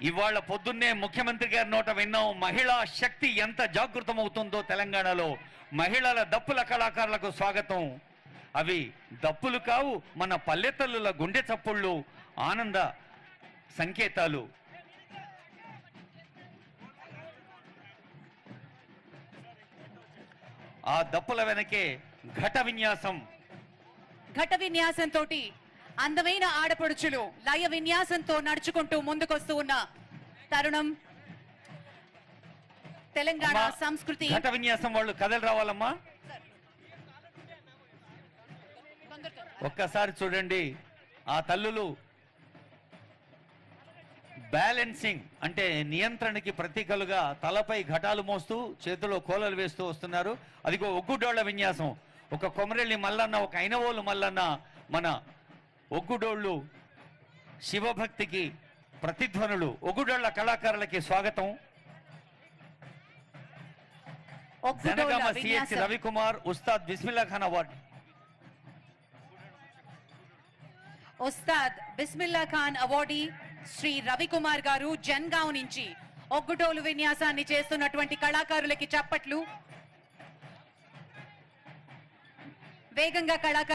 ఇవాళ పొద్దున్నే ముఖ్యమంత్రి గారి నోట విన్నాం, మహిళా శక్తి ఎంత జాగృతమవుతుందో తెలంగాణలో. మహిళల దప్పుల కళాకారులకు స్వాగతం. అవి దప్పులు కావు, మన పల్లెతల్లుల గుండె చప్పుళ్ళు, ఆనంద సంకేతాలు. ఆ దప్పుల వెనకే ఘట విన్యాసంతో అందమైన ఆడపడుచులు లయ విన్యాసంతో నడుచుకుంటూ ముందుకొస్తూ ఉన్న తరుణం. తెలంగాణ సంస్కృతి ఘట విన్యాసం వాళ్ళు కథలు రావాలమ్మా. ఒక్కసారి చూడండి, ఆ తల్లులు బ్యాలెన్సింగ్ అంటే నియంత్రణకి ప్రతీకలుగా తలపై ఘటాలు మోస్తూ చేతిలో కోలలు వేస్తూ వస్తున్నారు. అదిగో ఒగ్గుడోళ్ల విన్యాసం. ఒక కొమరెల్లి మల్లన్న, ఒక ఐనవోలు మల్లన్న, మన ఒగ్గుడోళ్ళు శివభక్తికి ప్రతిధ్వనులు. ఒగ్గుడోళ్ల కళాకారులకి స్వాగతం. Janagama CH Ravikumar Ustad Bismillah Khan award. Ustad Bismillah Khan awardee Shri Ravikumar గారు జన్గావ్ నుంచి ఒగ్గుటోలు విన్యాసాన్ని చేస్తున్నటువంటి కళాకారులకి చప్పట్లు. వేగంగా కళాకారు